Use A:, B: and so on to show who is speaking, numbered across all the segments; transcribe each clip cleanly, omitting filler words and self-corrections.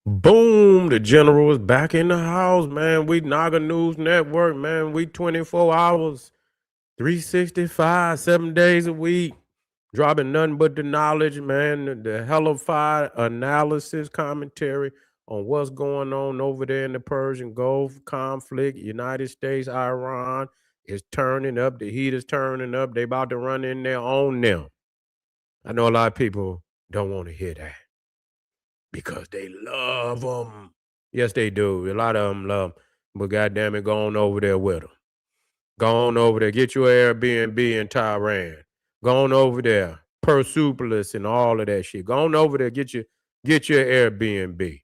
A: Boom, the general is back in the house, man. We Naga News Network, man. We 24 hours, 365, 7 days a week, dropping nothing but the knowledge, man. The hellified analysis, commentary on what's going on over there in the Persian Gulf conflict. United States, Iran is turning up. The heat is turning up. They about to run in there on them. I know a lot of people don't want to hear that because they love them. Yes, they do. A lot of them love 'em. But goddamn it, go on over there with them. Go on over there. Get your Airbnb in Tehran. Go on over there. Persepolis and all of that shit. Go on over there. Get your Airbnb.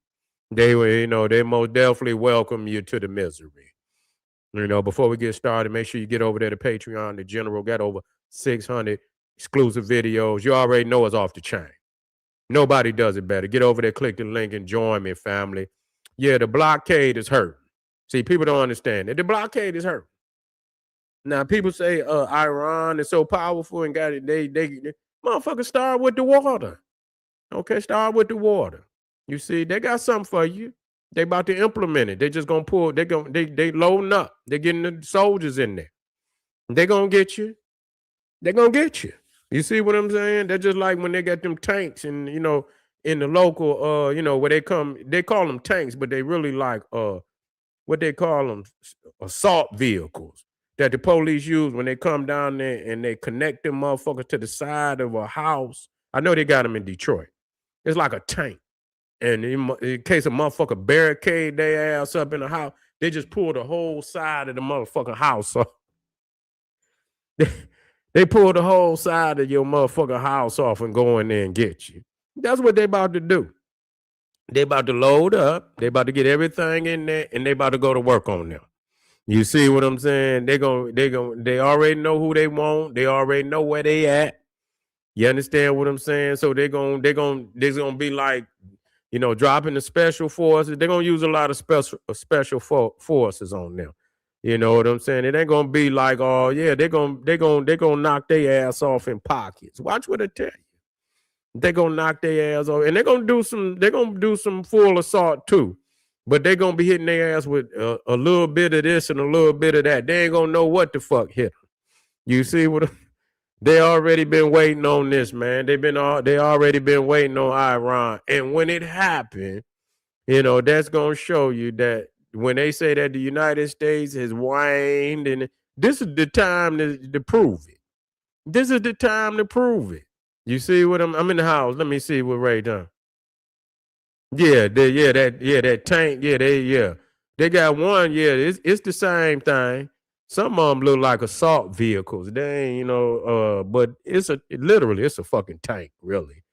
A: They will, they most definitely welcome you to the misery. Before we get started, make sure you get over there to Patreon. The General got over 600 exclusive videos. You already know it's off the chain. Nobody does it better. Get over there, click the link, and join me, family. Yeah, the blockade is hurt. See, people don't understand that the blockade is hurt. Now, people say Iran is so powerful and got it. They motherfuckers start with the water. Okay, start with the water. You see, they got something for you. They about to implement it. They just gonna pull. They loading up. They getting the soldiers in there. They gonna get you. They gonna get you. You see what I'm saying? They're just like when they got them tanks and in the local where they call them tanks, but they really like what they call them assault vehicles that the police use when they come down there and they connect them motherfuckers to the side of a house. I know they got them in Detroit. It's like a tank. And in case a motherfucker barricade their ass up in the house, they just pull the whole side of the motherfucking house off. They pull the whole side of your motherfucking house off and go in there and get you. That's what they about to do. They about to load up. They about to get everything in there, and they about to go to work on them. You see what I'm saying? They already know who they want. They already know where they at. You understand what I'm saying? So they're gonna be like, dropping the special forces. They're gonna use a lot of special forces on them. You know what I'm saying? It ain't gonna be like, oh yeah, they're gonna knock their ass off in pockets. Watch what I tell you. They're gonna knock their ass off, and they're gonna do some full assault too. But they're gonna be hitting their ass with a little bit of this and a little bit of that. They ain't gonna know what the fuck hit them. You see what they already been waiting on this, man. They already been waiting on Iran. And when it happened, that's gonna show you that when they say that the United States has waned, and this is the time to prove it. This is the time to prove it. You see what I'm in the house. Let me see what Ray done. That tank. They got one. Yeah, it's the same thing. Some of them look like assault vehicles. They ain't, but literally it's a fucking tank, really.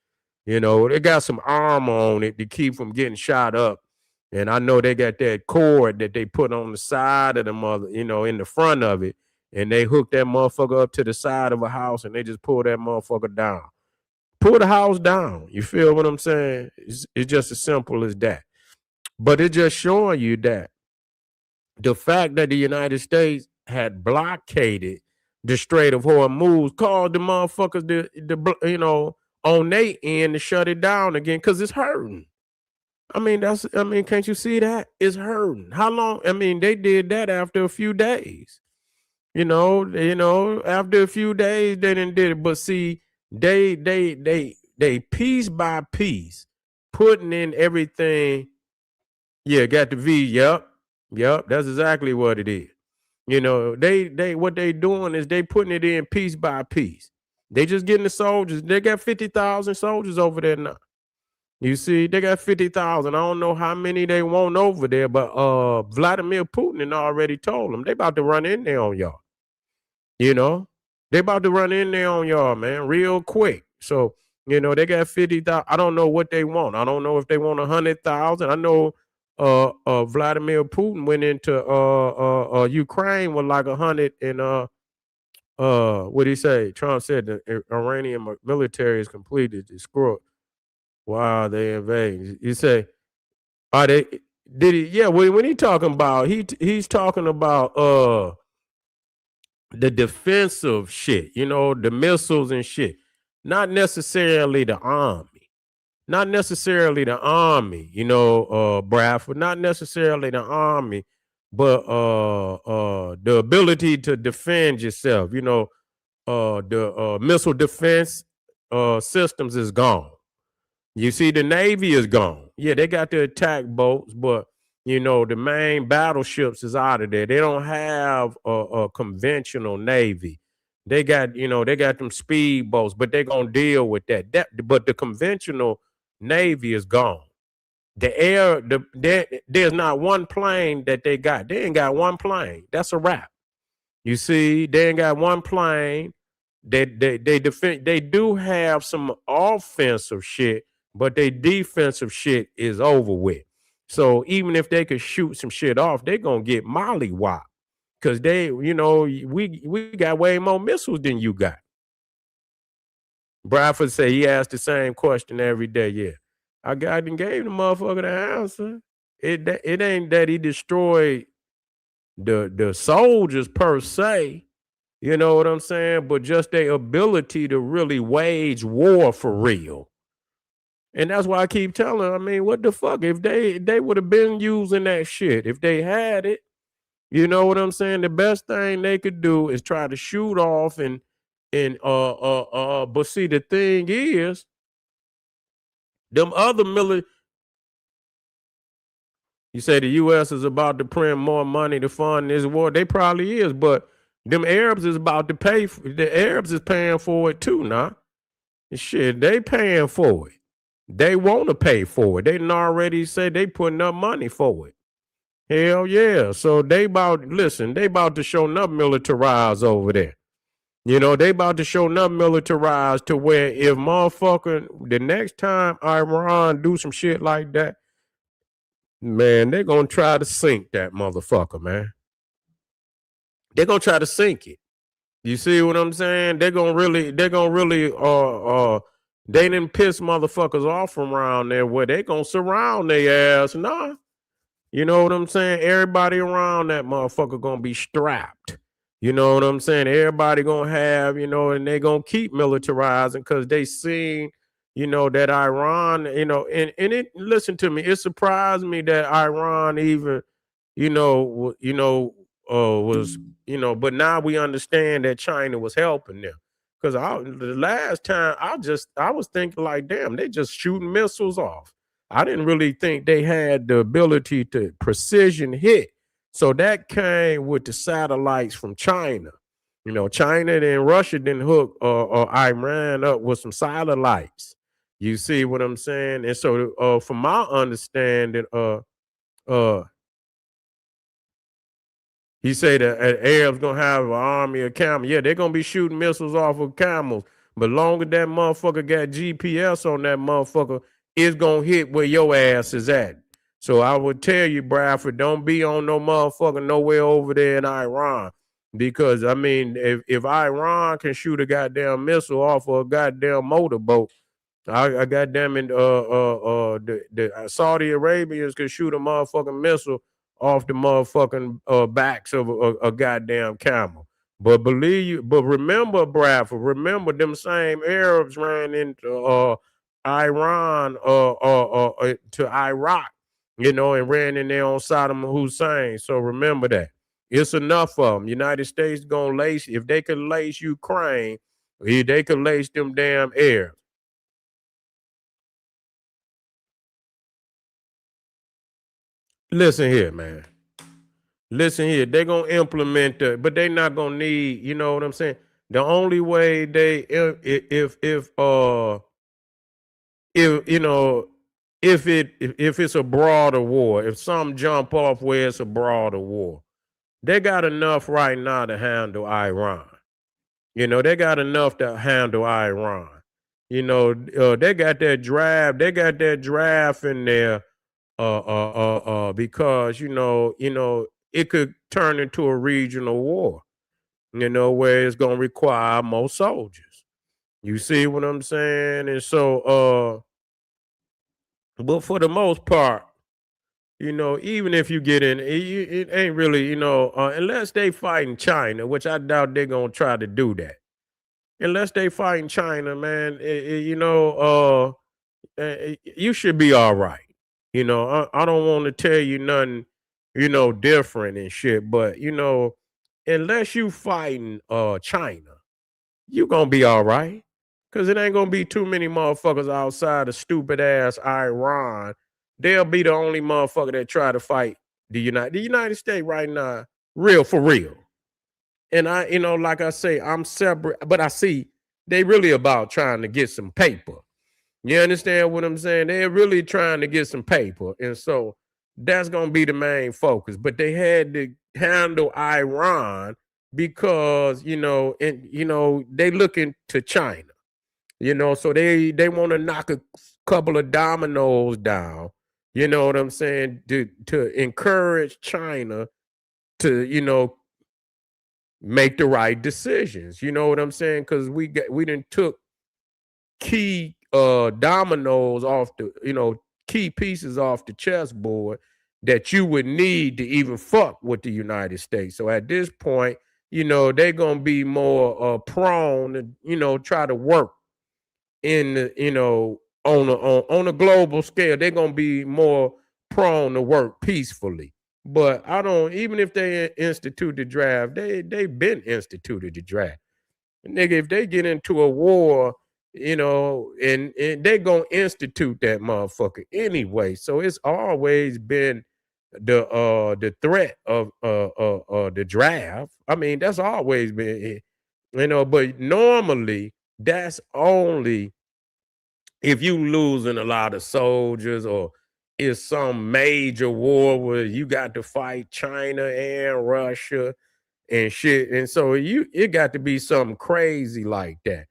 A: They got some armor on it to keep from getting shot up. And I know they got that cord that they put on the side of the mother, in the front of it. And they hook that motherfucker up to the side of a house and they just pull that motherfucker down. Pull the house down. You feel what I'm saying? It's just as simple as that. But it's just showing you that the fact that the United States had blockaded the Strait of Hormuz caused the motherfuckers on their end to shut it down again because it's hurting. Can't you see that? It's hurting. How long? They did that after a few days. After a few days, they didn't did it. But see, they piece by piece putting in everything. Yeah, got the V. Yep. That's exactly what it is. They what they doing is they putting it in piece by piece. They just getting the soldiers. They got 50,000 soldiers over there now. You see, they got 50,000. I don't know how many they want over there, but Vladimir Putin already told them they about to run in there on y'all. They about to run in there on y'all, man, real quick. So, they got 50,000. I don't know what they want. I don't know if they want 100,000. I know Vladimir Putin went into Ukraine with like 100 and what did he say? Trump said the Iranian military is completed destroyed. Wow, they invade. You say, are they? Did he? Yeah. When he talking about, he's talking about the defensive shit. The missiles and shit. Not necessarily the army. not necessarily the army, Bradford, not necessarily the army, but the ability to defend yourself. The missile defense systems is gone. You see, the Navy is gone. Yeah, they got the attack boats, but the main battleships is out of there. They don't have a conventional Navy. They got them speedboats, but they're gonna deal with that. But the conventional Navy is gone. There's not one plane that they got. They ain't got one plane. That's a wrap. You see, they ain't got one plane. They defend. They do have some offensive shit, but their defensive shit is over with. So even if they could shoot some shit off, they gonna get mollywopped because we got way more missiles than you got. Bradford say he asked the same question every day. Yeah, I done gave the motherfucker the answer. It ain't that he destroyed the soldiers per se. You know what I'm saying? But just their ability to really wage war for real. And that's why I keep telling, what the fuck? If they would have been using that shit, if they had it, you know what I'm saying? The best thing they could do is try to shoot off but see the thing is, them other military. You say the US is about to print more money to fund this war. They probably is, but them Arabs is about to pay. The Arabs is paying for it too, now. Shit, they paying for it. They want to pay for it. They done already said they putting up money for it. Hell yeah. So they about to show up militarized over there. They about to show up militarized to where if motherfucker the next time Iran do some shit like that, man, they're gonna try to sink that motherfucker, man. They're gonna try to sink it. You see what I'm saying? They didn't piss motherfuckers off from around there where they gonna surround their ass. Nah. You know what I'm saying? Everybody around that motherfucker gonna be strapped. You know what I'm saying? Everybody gonna have, and they gonna keep militarizing because they seen, that Iran, and it listen to me, it surprised me that Iran even, was, but now we understand that China was helping them. Because the last time I was thinking like, damn, they just shooting missiles off. I didn't really think they had the ability to precision hit. So that came with the satellites from China. China and Russia didn't hook Iran up with some satellites. You see what I'm saying? And so, from my understanding, uh, he said that Arabs gonna have an army of camels. Yeah, they're gonna be shooting missiles off of camels. But longer that motherfucker got GPS on that motherfucker, it's gonna hit where your ass is at. So I would tell you, Bradford, don't be on no motherfucker nowhere over there in Iran. Because if Iran can shoot a goddamn missile off of a goddamn motorboat, I goddamn it, the Saudi Arabians could shoot a motherfucking missile off the motherfucking backs of a goddamn camel. But remember, Bradford, remember them same Arabs ran into Iran to Iraq, and ran in there on Saddam Hussein. So remember that. It's enough of them. United States gonna lace, if they could lace Ukraine, they could lace them damn Arabs. Listen here, man. Listen here. They're gonna implement but they're not gonna need, you know what I'm saying? The only way if if it's a broader war, if some jump off where it's a broader war, they got enough right now to handle Iran. They got enough to handle Iran. They got that draft in there because it could turn into a regional war, where it's gonna require more soldiers. You see what I'm saying? And so, but for the most part, even if you get in, it ain't really, unless they fighting China, which I doubt they're gonna try to do that. Unless they fighting China, man, You should be all right. I don't want to tell you nothing, different and shit. But unless you fighting China, you gonna be all right. Cause it ain't gonna be too many motherfuckers outside of stupid ass Iran. They'll be the only motherfucker that try to fight the United States right now, real for real. And like I say, I'm separate, but I see they really about trying to get some paper. You understand what I'm saying? They're really trying to get some paper. And so that's going to be the main focus. But they had to handle Iran because, they looking to China, so they want to knock a couple of dominoes down, you know what I'm saying, to encourage China to, make the right decisions. You know what I'm saying? Because we didn't took key dominoes off the key pieces off the chessboard that you would need to even fuck with the United States. So at this point, they're gonna be more prone to try to work in the on a global scale. They're gonna be more prone to work peacefully. But I don't, even if they institute the draft, they've been instituted the draft. Nigga, if they get into a war, and they gonna institute that motherfucker anyway. So it's always been the threat of the draft. I mean, that's always been it, but normally that's only if you losing a lot of soldiers, or it's some major war where you got to fight China and Russia and shit. And so it got to be something crazy like that.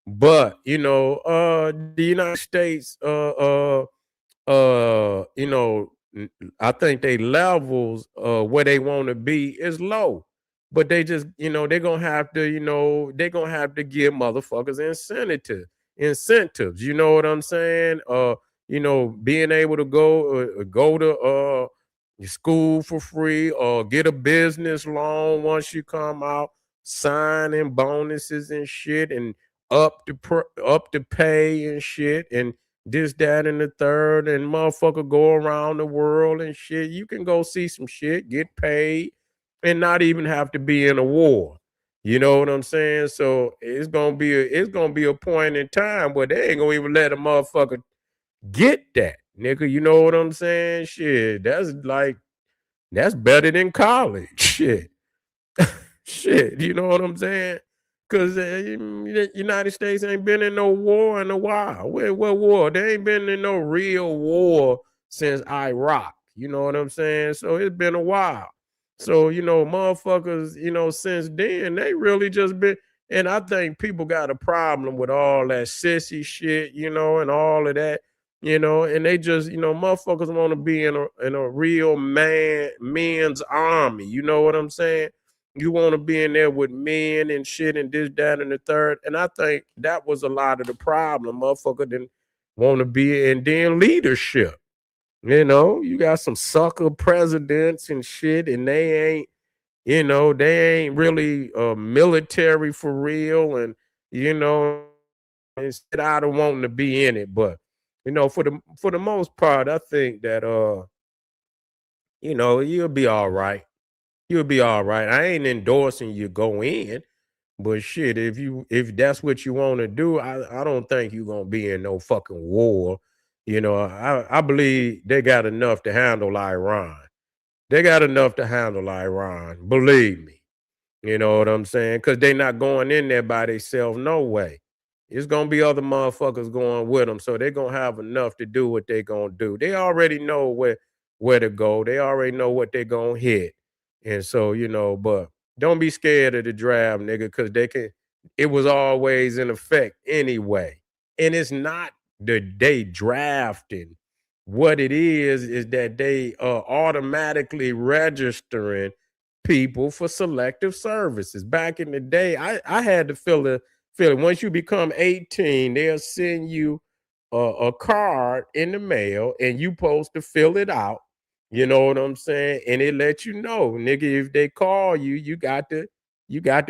A: But the United States, I think they levels where they want to be is low. But they just, they're gonna have to, they're gonna have to give motherfuckers incentives. You know what I'm saying? Being able to go to school for free, or get a business loan once you come out, signing bonuses and shit, and up the pay and shit, and this, that, and the third, and motherfucker go around the world and shit. You can go see some shit, get paid, and not even have to be in a war. You know what I'm saying? So it's gonna be a point in time where they ain't gonna even let a motherfucker get that, nigga. You know what I'm saying? Shit, that's better than college. Shit. Shit, you know what I'm saying? Because the United States ain't been in no war in a while. What war? They ain't been in no real war since Iraq. You know what I'm saying? So it's been a while. So, motherfuckers, since then, they really just been. And I think people got a problem with all that sissy shit, and all of that, and they just, motherfuckers want to be in a real men's army. You know what I'm saying? You want to be in there with men and shit and this, that, and the third. And I think that was a lot of the problem. Motherfucker didn't want to be in then leadership. You got some sucker presidents and shit, and they ain't really military for real. And, instead out of wanting to be in it. But, for the most part, I think that you'll be all right. You'll be all right. I ain't endorsing you go in, but shit, if that's what you want to do, I don't think you're gonna be in no fucking war. I believe they got enough to handle Iran. They got enough to handle Iran. Believe me. You know what I'm saying? Because they not going in there by themselves, no way. It's gonna be other motherfuckers going with them, so they're gonna have enough to do what they gonna do. They already know where to go. They already know what they gonna hit, and so But don't be scared of the draft, nigga, because they can. It was always in effect anyway, and it's not that they drafting. What it is that they automatically registering people for selective services. Back in the day, I had to feel it. Once you become 18, they'll send you a card in the mail, and you supposed to fill it out. You know what I'm saying? And it lets you know, nigga, if they call you, you got to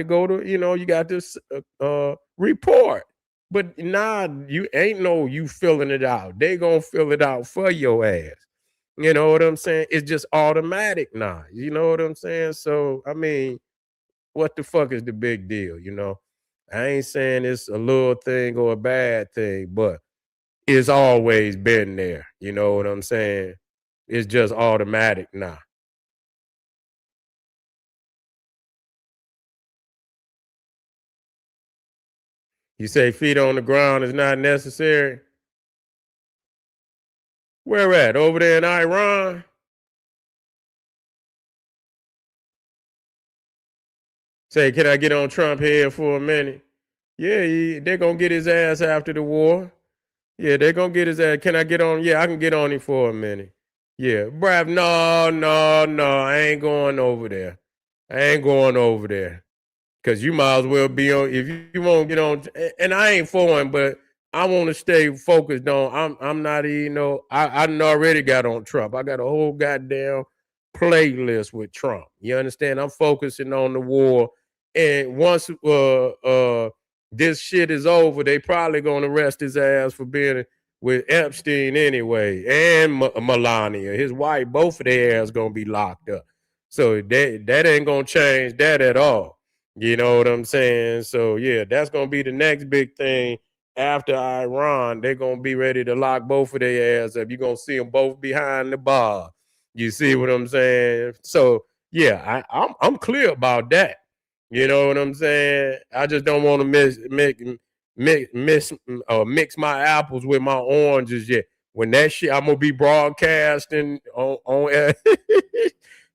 A: go to, you got to report. But nah, you ain't no you filling it out. They gonna fill it out for your ass. You know what I'm saying? It's just automatic now. You know what I'm saying? So I mean, what the fuck is the big deal? You know, I ain't saying it's a little thing or a bad thing, but it's always been there. You know what I'm saying? It's just automatic now. You say feet on the ground is not necessary. Where at? Over there in Iran? Say, can I get on Trump head for a minute? Yeah, they're gonna get his ass after the war. Yeah, they're gonna get his ass. Can I get on? Yeah, I can get on him for a minute. Yeah, Brav, no, no, no, I ain't going over there. I ain't going over there. Cause you might as well be on if you won't get on. And I ain't for him, but I want to stay focused on. I'm not you know I done already got on Trump. I got a whole goddamn playlist with Trump. You understand? I'm focusing on the war, and once this shit is over, they probably gonna arrest his ass for being with Epstein anyway, and Melania, his wife. Both of their ass gonna be locked up. So that ain't gonna change that at all. You know what I'm saying? So yeah, that's gonna be the next big thing after Iran. They're gonna be ready to lock both of their ass up. You're gonna see them both behind the bar. You see what I'm saying? So yeah, I'm clear about that. You know what I'm saying? I just don't want to mix my apples with my oranges yet. When that shit, I'm gonna be broadcasting on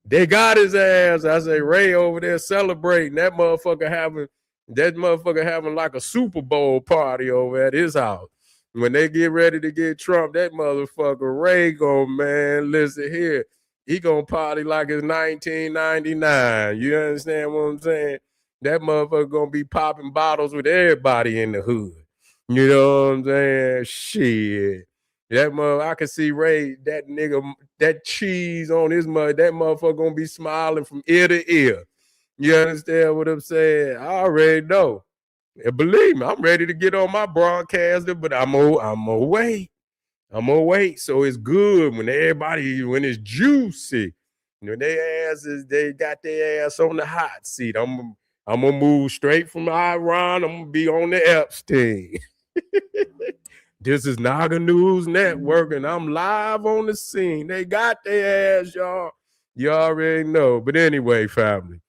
A: they got his ass. I say Ray over there celebrating that motherfucker having like a Super Bowl party over at his house. When they get ready to get Trump, that motherfucker Ray gon' man, listen here. He gonna party like it's 1999. You understand what I'm saying? That motherfucker gonna be popping bottles with everybody in the hood. You know what I'm saying? Shit. That mother, I can see Ray, that nigga, that cheese on his mother, that motherfucker gonna be smiling from ear to ear. You understand what I'm saying? I already know. And believe me, I'm ready to get on my broadcaster, but I'm gonna wait. I'm gonna wait. So it's good when it's juicy. When they got their ass on the hot seat. I'm gonna move straight from Iran. I'm gonna be on the Epstein. This is Naga News Network, and I'm live on the scene. They got their ass, y'all. You already know. But anyway, family,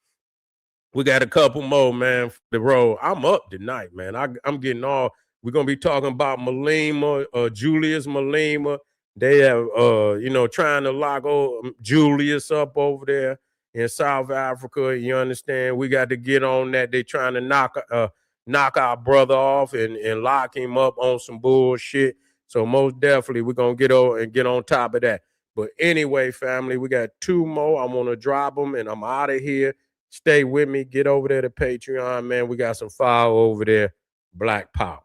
A: we got a couple more, man, for the road. I'm up tonight, man. I'm getting all. We're gonna be talking about Malema, Julius Malema. They have, trying to lock Julius up over there in South Africa. You understand? We got to get on that. They trying to knock our brother off and lock him up on some bullshit. So most definitely we're gonna get over and get on top of that. But anyway, family, we got two more. I'm gonna drop them and I'm out of here. Stay with me. Get over there to Patreon, man. We got some fire over there. Black Power.